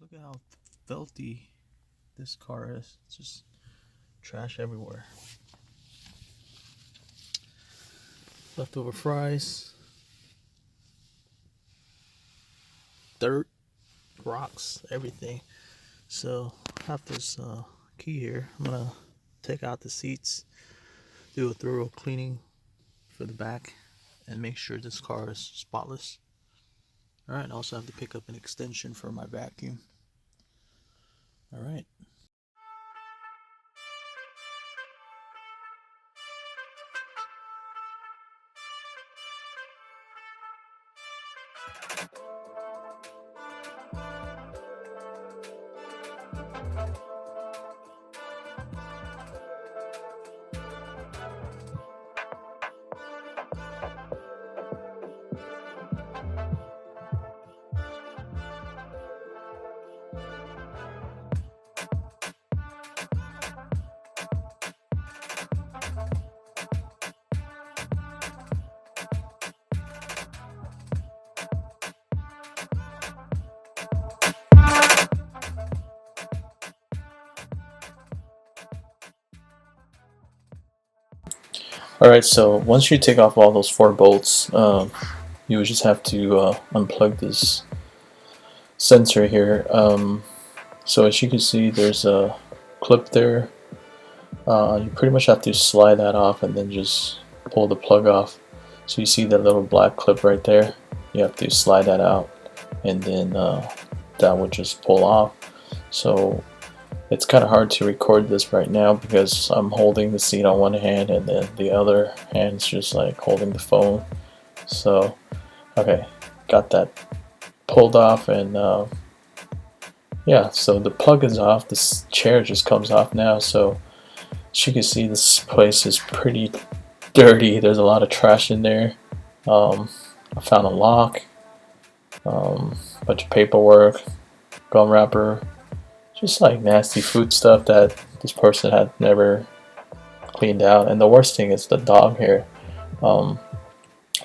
Look at how filthy this car is. It's just trash everywhere. Leftover fries, dirt, rocks, everything. So I have this key here. I'm gonna take out the seats, do a thorough cleaning for the back, and make sure this car is spotless. Alright, I also have to pick up an extension for my vacuum. Alright. Alright, so once you take off all those 4 bolts, you would just have to unplug this sensor here. So as you can see, there's a clip there. You pretty much have to slide that off and then just pull the plug off. So you see that little black clip right there? You have to slide that out, and then that would just pull off. So it's kind of hard to record this right now because I'm holding the seat on one hand and then the other hand's just like holding the phone. So okay, got that pulled off, and yeah, so the plug is off. This chair just comes off now. So as you can see, this place is pretty dirty. There's a lot of trash in there. I found a lock, bunch of paperwork, gum wrapper, just like nasty food stuff that this person had never cleaned out. And the worst thing is the dog hair.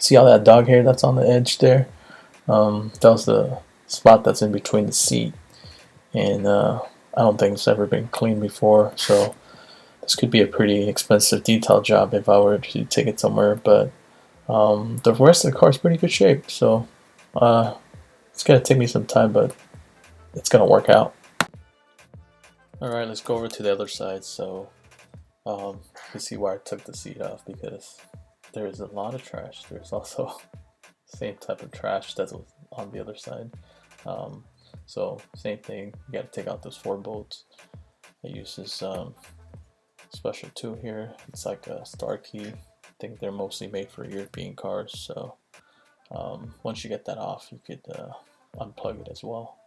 See all that dog hair that's on the edge there? That was the spot that's in between the seat, and I don't think it's ever been cleaned before. So this could be a pretty expensive detail job if I were to take it somewhere. But the rest of the car is pretty good shape. So it's gonna take me some time, but it's gonna work out. Alright, let's go over to the other side. So you can see why I took the seat off, because there is a lot of trash. There's also the same type of trash that's on the other side. So same thing, you gotta take out those 4 bolts. I use this special tool here. It's like a star key. I think they're mostly made for European cars. So once you get that off, you could unplug it as well.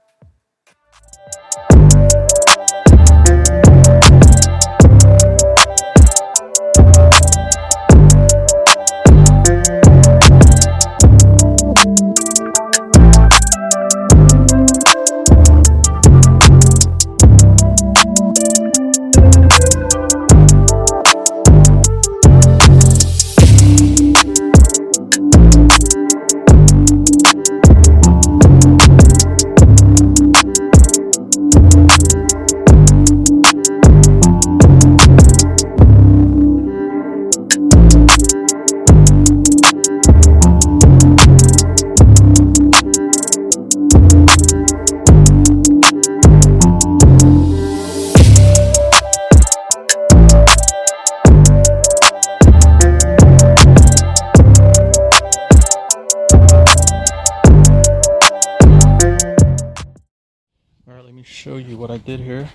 me show you what I did here.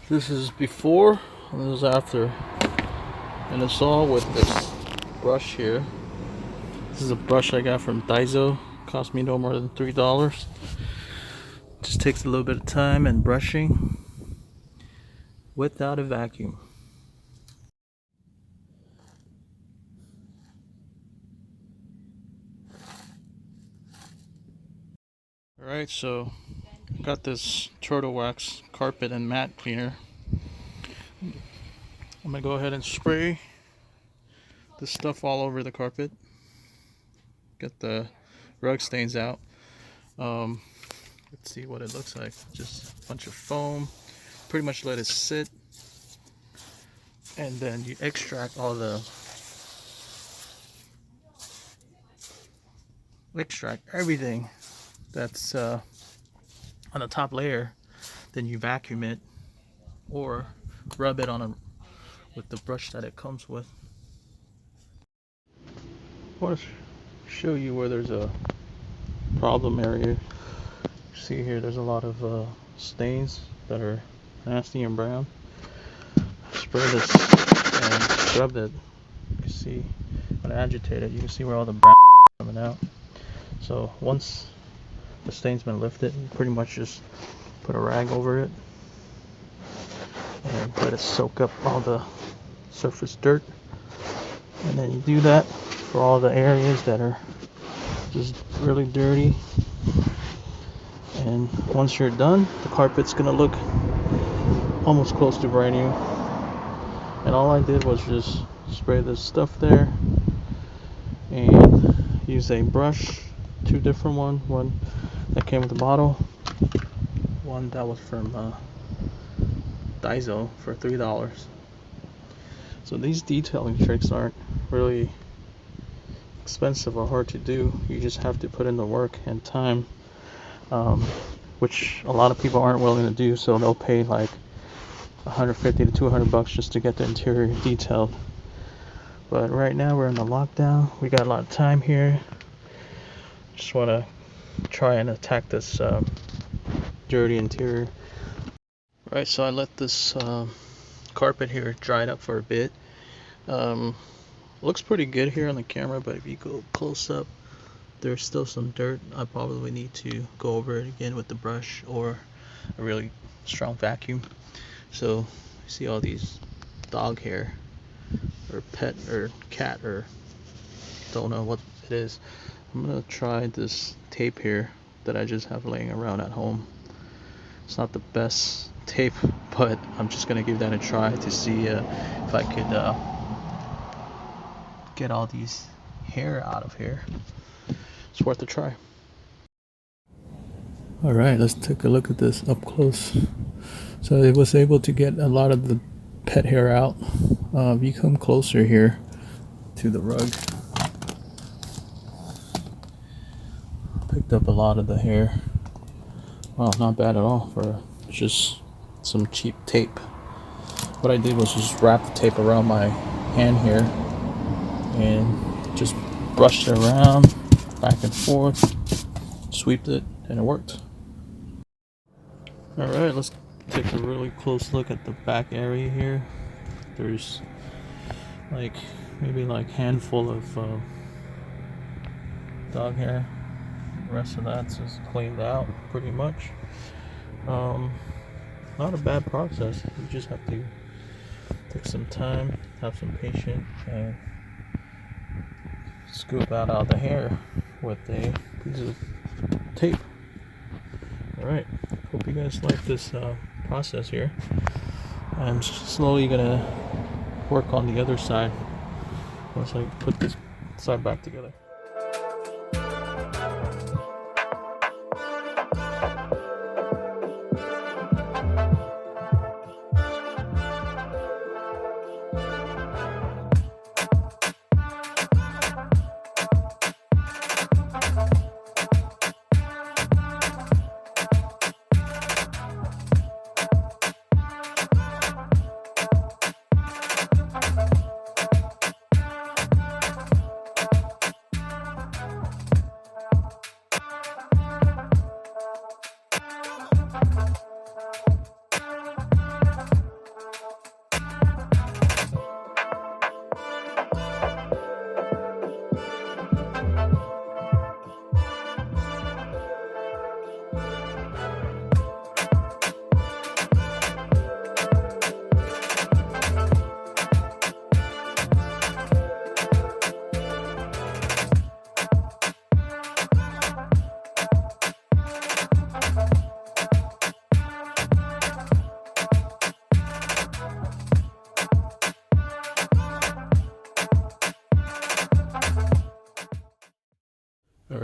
This is before and this is after. And it's all with this brush here. This is a brush I got from Daiso. Cost me no more than $3. Just takes a little bit of time and brushing without a vacuum. Alright, so I got this turtle wax carpet and mat cleaner. I'm gonna go ahead and spray this stuff all over the carpet. Get the rug stains out. Let's see what it looks like. Just a bunch of foam. Pretty much let it sit. And then you extract everything that's on the top layer. Then you vacuum it or rub it on with the brush that it comes with. I want to show you where there's a problem area. See here, there's a lot of stains that are nasty and brown. Spray this and scrub it. You can see when I agitate it, you can see where all the brown is coming out. So once the stain's been lifted, you pretty much just put a rag over it and let it soak up all the surface dirt. And then you do that for all the areas that are just really dirty. And once you're done, the carpet's gonna look almost close to brand new. And all I did was just spray this stuff there and use a brush, two different ones, one that came with the bottle, one that was from Daiso for $3. So these detailing tricks aren't really expensive or hard to do. You just have to put in the work and time, which a lot of people aren't willing to do, so they'll pay like $150 to $200 just to get the interior detailed. But right now we're in the lockdown. We got a lot of time here. Just want to try and attack this dirty interior. Right, so I let this carpet here dry up for a bit. Looks pretty good here on the camera, but if you go close up, there's still some dirt. I probably need to go over it again with the brush or a really strong vacuum. So you see all these dog hair or pet or cat or don't know what it is. I'm gonna try this tape here that I just have laying around at home. It's not the best tape, but I'm just gonna give that a try to see if I could get all these hair out of here. It's worth a try. Alright, let's take a look at this up close. So it was able to get a lot of the pet hair out. If you come closer here to the rug, picked up a lot of the hair. Well, not bad at all for just some cheap tape. What I did was just wrap the tape around my hand here and just brushed it around, back and forth, sweeped it, and it worked. Alright, let's take a really close look at the back area here. There's like maybe like handful of dog hair. The rest of that's just cleaned out pretty much. Not a bad process. You just have to take some time, have some patience, and scoop out all the hair with a piece of tape. Alright, hope you guys like this process here. I'm slowly gonna work on the other side once I put this side back together.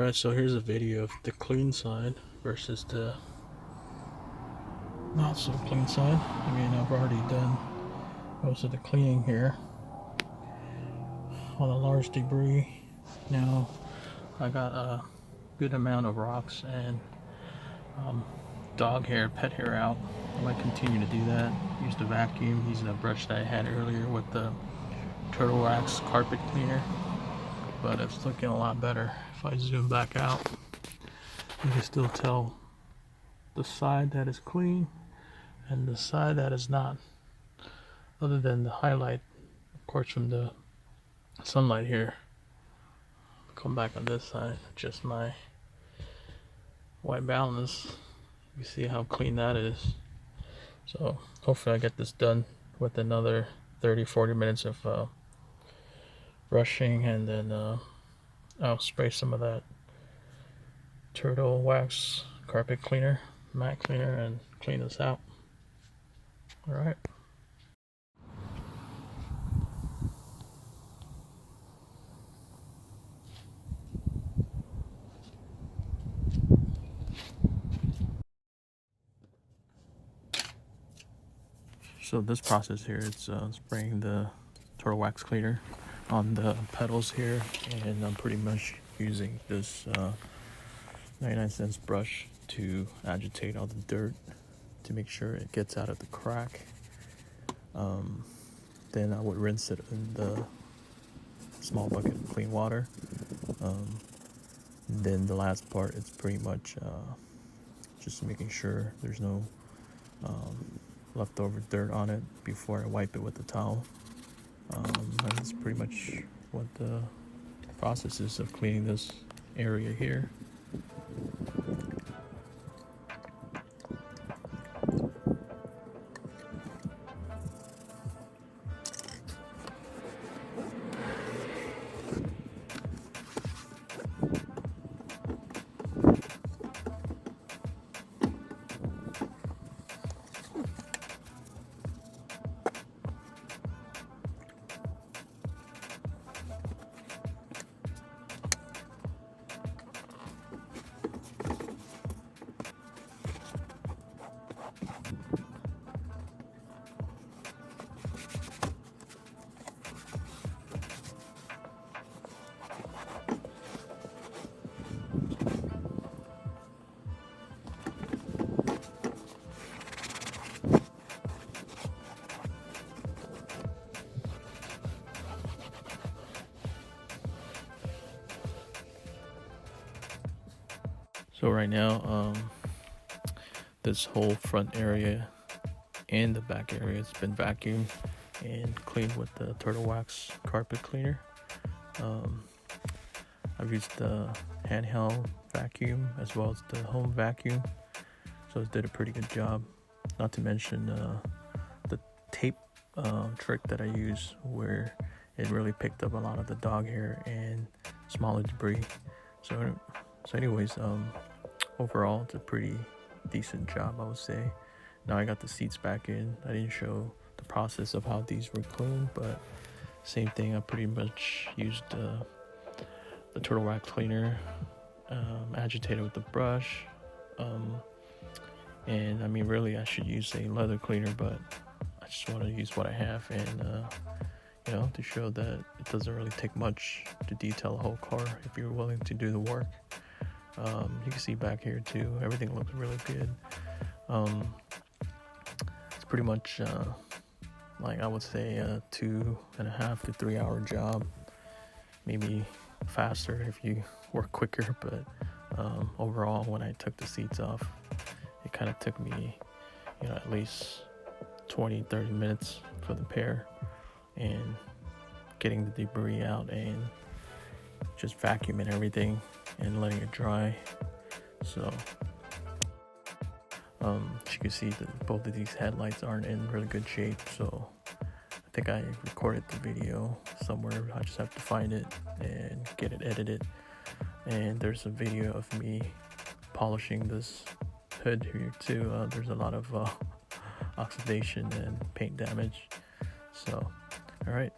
Alright, so here's a video of the clean side versus the not so clean side. I mean, I've already done most of the cleaning here on a large debris. Now I got a good amount of rocks and dog hair, pet hair out. I might continue to do that. Use the vacuum, using the brush that I had earlier with the turtle wax carpet cleaner. But it's looking a lot better. If I zoom back out, you can still tell the side that is clean and the side that is not, other than the highlight, of course, from the sunlight here. Come back on this side, just my white balance. You see how clean that is. So hopefully I get this done with another 30-40 minutes of brushing, and then I'll spray some of that turtle wax carpet cleaner, matte cleaner, and clean this out. Alright. So this process here, it's spraying the turtle wax cleaner on the petals here, and I'm pretty much using this 99-cent brush to agitate all the dirt to make sure it gets out of the crack. Then I would rinse it in the small bucket of clean water. Then the last part, it's pretty much just making sure there's no leftover dirt on it before I wipe it with the towel. And that's pretty much what the process is of cleaning this area here. So right now, this whole front area and the back area has been vacuumed and cleaned with the turtle wax carpet cleaner. I've used the handheld vacuum as well as the home vacuum, so it did a pretty good job. Not to mention the tape trick that I use, where it really picked up a lot of the dog hair and smaller debris. So anyways, overall it's a pretty decent job, I would say. Now I got the seats back in. I didn't show the process of how these were cleaned, but same thing. I pretty much used the turtle wax cleaner, agitated with the brush, and I mean, really I should use a leather cleaner, but I just want to use what I have, and you know, to show that it doesn't really take much to detail a whole car if you're willing to do the work. You can see back here too, everything looks really good. It's pretty much like, I would say a 2.5 to 3 hour job, maybe faster if you work quicker, but overall, when I took the seats off, it kind of took me, you know, at least 20-30 minutes for the pair, and getting the debris out and just vacuuming everything and letting it dry. So as you can see, that both of these headlights aren't in really good shape, so I think I recorded the video somewhere. I just have to find it and get it edited. And there's a video of me polishing this hood here too. There's a lot of oxidation and paint damage. So all right.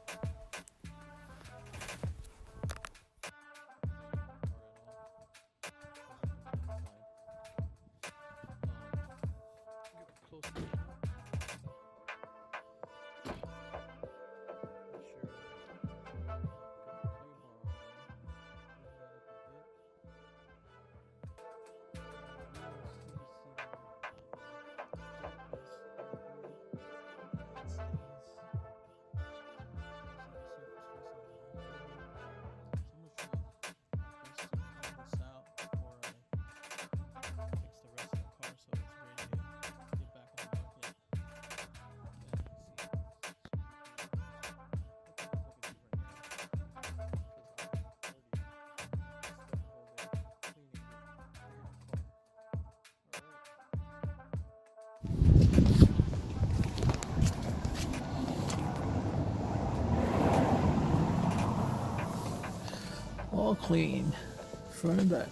all clean, front and back.